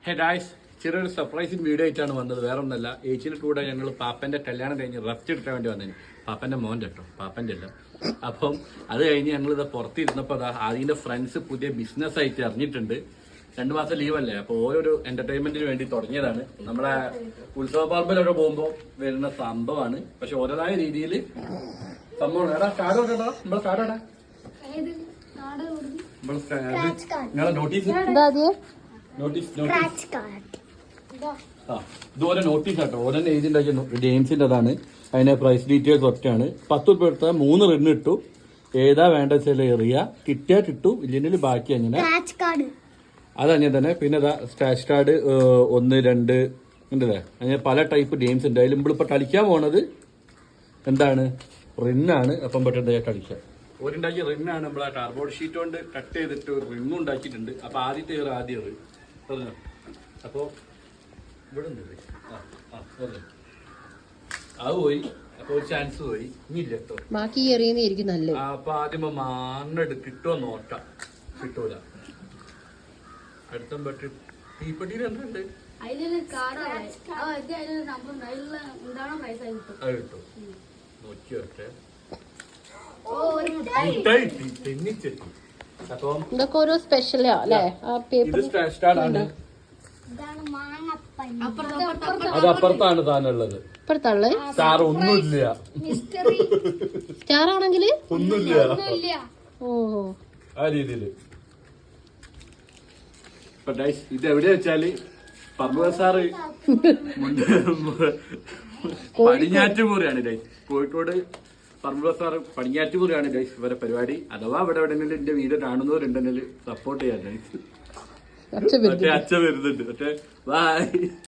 Hey guys, ചെറിയൊരു surprising video ആയിട്ടാണ് വന്നത്. വേറെ ഒന്നല്ല, ഏച്ചിയുടെ കൂടെ ഞങ്ങൾ പാപ്പന്റെ കല്യാണം കഴിഞ്ഞ് റെസ്റ്റ് എടുക്കാൻ വേണ്ടി വന്നതിന്. പാപ്പന്റെ മോൻ കേട്ടോ, പാപ്പന്റെ അല്ല. അപ്പം അത് കഴിഞ്ഞ് ഞങ്ങളിത് പുറത്തിരുന്നപ്പോൾ അതിന്റെ ഫ്രണ്ട്സ് പുതിയ ബിസിനസ് ആയിട്ട് അറിഞ്ഞിട്ടുണ്ട്. 2 മാസം ലീവല്ലേ, അപ്പോൾ ഓരോ എന്റർടൈൻമെന്റിന് വേണ്ടി തുടങ്ങിയതാണ്. നമ്മളെ ഉത്സവ പറമ്പിലൊക്കെ പോകുമ്പോൾ വരുന്ന സംഭവമാണ്. പക്ഷെ ഓരോതായ രീതിയിൽ സംഭവമാണ്. എടാ കാർഡ് കേട്ടോ, നമ്മളെ കാർഡ് എടാ, നിങ്ങളെ നോട്ടീസ് ഇതുപോലെ നോട്ടീസ് ആട്ടോ. ഓരോ എഴുതിണ്ടാക്കിയ ഗെയിംസിന്റെ അതാണ്. അതിന്റെ പ്രൈസ് ഡീറ്റെയിൽസ് ഒറ്റയാണ്. 10 രൂപ എടുത്താൽ 3 റൺ ഇട്ടു. ഏതാ വേണ്ട വെച്ചാൽ എറിയ, കിട്ടിയാ കിട്ടു, ഇല്ലെങ്കിൽ ബാക്കി അങ്ങനെ അതങ്ങനെ തന്നെ. പിന്നെ സ്ക്രാച്ച് കാർഡ് 1, 2 ഉണ്ടല്ലേ, അങ്ങനെ പല ടൈപ്പ് ഗെയിംസ് ഉണ്ട്. അതിൽ നമ്മളിപ്പോ കളിക്കാൻ പോണത് എന്താണ്, റിന്നാണ്. അപ്പം പെട്ടെന്ന് കളിക്കാം. ഒരുണ്ടാക്കിയ റിന്നാണ്. നമ്മൾ ആ കാർഡ്ബോർഡ് ഷീറ്റ് കൊണ്ട് കട്ട് ചെയ്തിട്ട് ഒരു റിന്നും ഉണ്ടാക്കിയിട്ടുണ്ട്. അപ്പൊ ആദ്യത്തെ ആദ്യം പറഞ്ഞു. അപ്പൊ ഇവിടെ അത് പോയി. അപ്പൊ ഒരു ചാൻസ് പോയി. ഇനിയില്ല കേട്ടോ, ബാക്കി എറിയുന്നതായിരിക്കും നല്ലത്. അപ്പൊ ആദ്യം മാറിനെടുത്ത് കിട്ടുമോ നോക്കാം. കിട്ടൂല. അടുത്ത ബട്ട് തീപ്പെട്ടിയിൽ എന്തുണ്ട് അത് കിട്ടും. നോക്കി വെട്ടെ. ഇതൊക്കെ ഓരോ സ്പെഷ്യലാ അല്ലേ? ആ പേപ്പർ ആണ്. അത് അപ്പുറത്താണ് താനുള്ളത്. ഇപ്പുറത്തുള്ള സ്റ്റാർ ഒന്നുമില്ല. സ്റ്റാർ ആണെങ്കിൽ ഒന്നുമില്ല. ഓഹോ, ആ രീതിയില്. ഇത് എവിടെയാ വെച്ചാല് പർവ്വത സാറ് പടിഞ്ഞാറ്റുമുറിയാണ് ഗൈസ്. കോഴിക്കോട് പർവ്വത സാറ് പടിഞ്ഞാറ്റുമുറിയാണ് ഗൈസ് ഇവരെ പരിപാടി. അഥവാ ഇവിടെ എവിടെയെങ്കിലും എന്റെ വീഡിയോ കാണുന്നവരുണ്ടെങ്കിൽ സപ്പോർട്ട് ചെയ്യാൻ ഗൈസ്. അച്ഛൻ വരുന്നുണ്ട്. ബൈ.